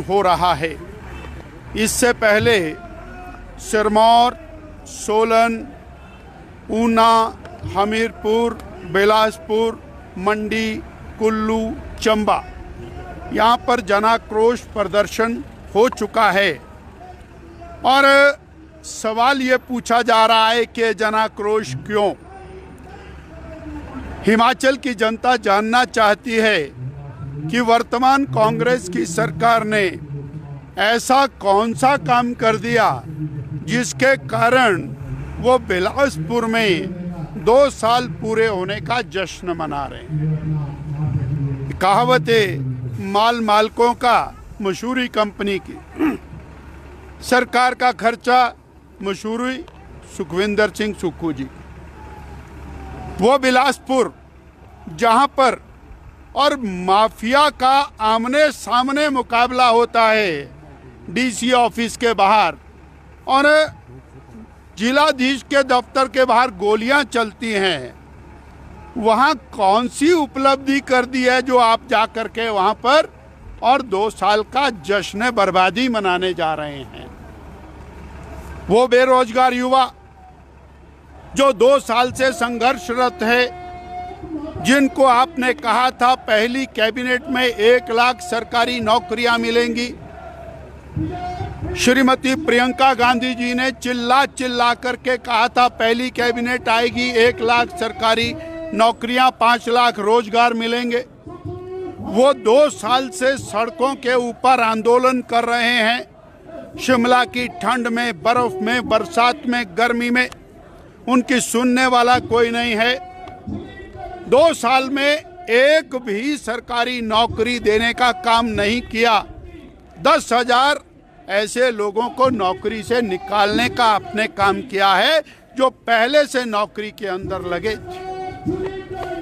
हो रहा है। इससे पहले सिरमौर, सोलन, ऊना, हमीरपुर, बिलासपुर, मंडी, कुल्लू, चंबा यहाँ पर जनाक्रोश प्रदर्शन हो चुका है और सवाल ये पूछा जा रहा है कि जनाक्रोश क्यों। हिमाचल की जनता जानना चाहती है कि वर्तमान कांग्रेस की सरकार ने ऐसा कौन सा काम कर दिया जिसके कारण वो बिलासपुर में 2 साल पूरे होने का जश्न मना रहे हैं। कहावत है माल मालकों का, मशहूरी कंपनी की। सरकार का खर्चा मशहूरी सुखविंदर सिंह सुक्खू जी, वो बिलासपुर जहां पर और माफिया का आमने सामने मुकाबला होता है डीसी ऑफिस के बाहर और जिलाधीश के दफ्तर के बाहर गोलियां चलती हैं। वहां कौन सी उपलब्धि कर दी है जो आप जा कर के वहां पर और 2 साल का जश्न बर्बादी मनाने जा रहे हैं। वो बेरोजगार युवा जो 2 साल से संघर्षरत है, जिनको आपने कहा था पहली कैबिनेट में 1 लाख सरकारी नौकरियां मिलेंगी। श्रीमती प्रियंका गांधी जी ने चिल्ला करके कहा था पहली कैबिनेट आएगी 1 लाख सरकारी नौकरियां, 5 लाख रोजगार मिलेंगे। वो 2 साल से सड़कों के ऊपर आंदोलन कर रहे हैं। शिमला की ठंड में, बर्फ में, बरसात में, गर्मी में उनकी सुनने वाला कोई नहीं है। 2 साल में एक भी सरकारी नौकरी देने का काम नहीं किया। 10,000 ऐसे लोगों को नौकरी से निकालने का आपने काम किया है जो पहले से नौकरी के अंदर लगे।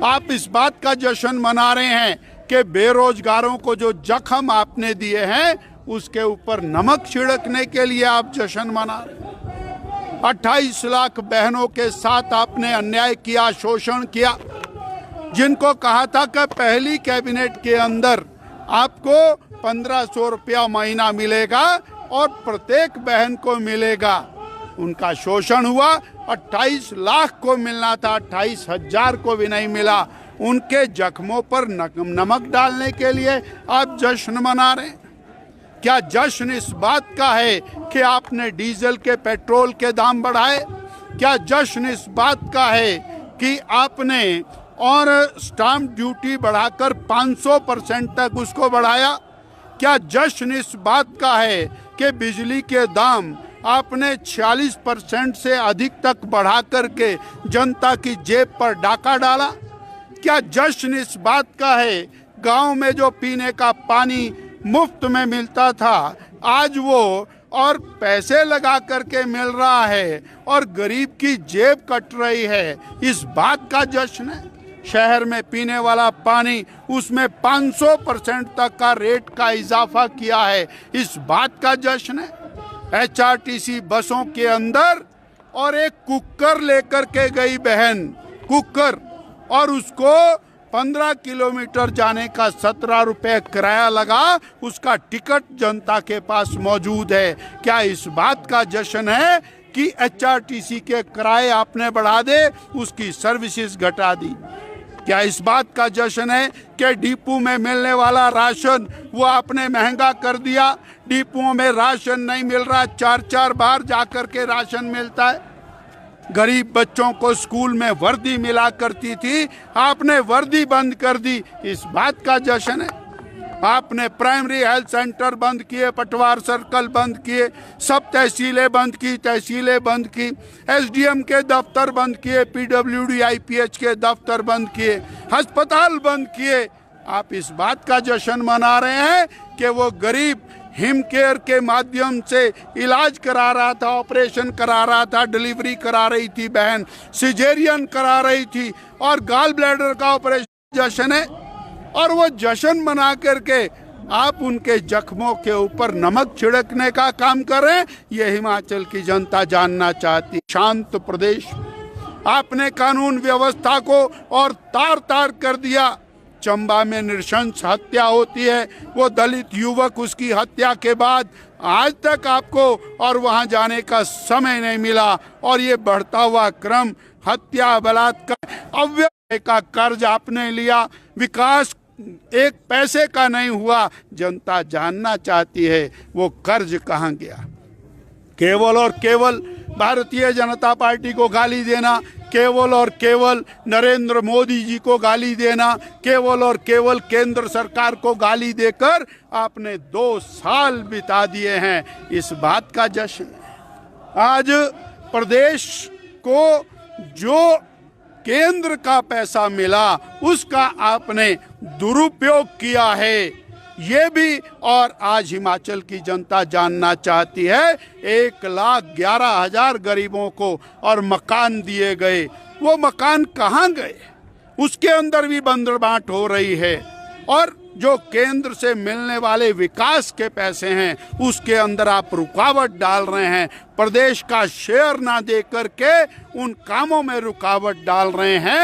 आप इस बात का जश्न मना रहे हैं कि बेरोजगारों को जो जख्म आपने दिए हैं उसके ऊपर नमक छिड़कने के लिए आप जश्न मना रहे हैं। 28 लाख बहनों के साथ आपने अन्याय किया, शोषण किया, जिनको कहा था कि पहली कैबिनेट के अंदर आपको 1500 रुपया महीना मिलेगा और प्रत्येक बहन को मिलेगा। उनका शोषण हुआ। 28 लाख को मिलना था, 28,000 को भी नहीं मिला। उनके जख्मों पर नमक डालने के लिए आप जश्न मना रहे हैं। क्या जश्न इस बात का है कि आपने डीजल के, पेट्रोल के दाम बढ़ाए? क्या जश्न इस बात का है कि आपने और स्टाम्प ड्यूटी बढ़ाकर 500% तक उसको बढ़ाया? क्या जश्न इस बात का है कि बिजली के दाम आपने 46% से अधिक तक बढ़ा करके जनता की जेब पर डाका डाला? क्या जश्न इस बात का है गांव में जो पीने का पानी मुफ्त में मिलता था आज वो और पैसे लगा करके मिल रहा है और गरीब की जेब कट रही है? इस बात का जश्न है। शहर में पीने वाला पानी उसमें 500% तक का रेट का इजाफा किया है, इस बात का जश्न है। HRTC बसों के अंदर और एक कुकर लेकर के गई बहन, कुकर, और उसको 15 किलोमीटर जाने का 17 रुपए किराया लगा, उसका टिकट जनता के पास मौजूद है। क्या इस बात का जश्न है कि HRTC के किराए आपने बढ़ा दे, उसकी सर्विसेज घटा दी? क्या इस बात का जश्न है कि डिपो में मिलने वाला राशन वो आपने महंगा कर दिया? डिपों में राशन नहीं मिल रहा, 4-4 बार जाकर के राशन मिलता है। गरीब बच्चों को स्कूल में वर्दी मिला करती थी, आपने वर्दी बंद कर दी, इस बात का जश्न है। आपने प्राइमरी हेल्थ सेंटर बंद किए, पटवार सर्कल बंद किए, सब तहसीलें बंद की, तहसीलें बंद की, SDM के दफ्तर बंद किए, PWD IPH के दफ्तर बंद किए, अस्पताल बंद किए। आप इस बात का जश्न मना रहे हैं कि वो गरीब हिम केयर के माध्यम से इलाज करा रहा था, ऑपरेशन करा रहा था, डिलीवरी करा रही थी बहन, सिजेरियन करा रही थी और गॉल ब्लैडर का ऑपरेशन जश्न है। और वो जश्न मना करके आप उनके जख्मों के ऊपर नमक छिड़कने का काम कर रहे हैं। ये हिमाचल की जनता जानना चाहती। शांत प्रदेश, आपने कानून व्यवस्था को और तार तार कर दिया। चंबा में नृशंस हत्या होती है, वो दलित युवक, उसकी हत्या के बाद आज तक आपको और वहां जाने का समय नहीं मिला। और ये बढ़ता हुआ क्रम, हत्या, बलात्कार, अव्यय का कर्ज आपने लिया, विकास एक पैसे का नहीं हुआ। जनता जानना चाहती है वो कर्ज कहाँ गया। केवल और केवल भारतीय जनता पार्टी को गाली देना, केवल और केवल नरेंद्र मोदी जी को गाली देना, केवल और केवल केंद्र सरकार को गाली देकर आपने 2 साल बिता दिए हैं। इस बात का जश्न है। आज प्रदेश को जो केंद्र का पैसा मिला उसका आपने दुरुपयोग किया है, ये भी। और आज हिमाचल की जनता जानना चाहती है। 1,11,000 गरीबों को और मकान दिए गए, वो मकान कहाँ गए? उसके अंदर भी बंदरबांट हो रही है। और जो केंद्र से मिलने वाले विकास के पैसे हैं उसके अंदर आप रुकावट डाल रहे हैं। प्रदेश का शेयर ना दे करके उन कामों में रुकावट डाल रहे हैं।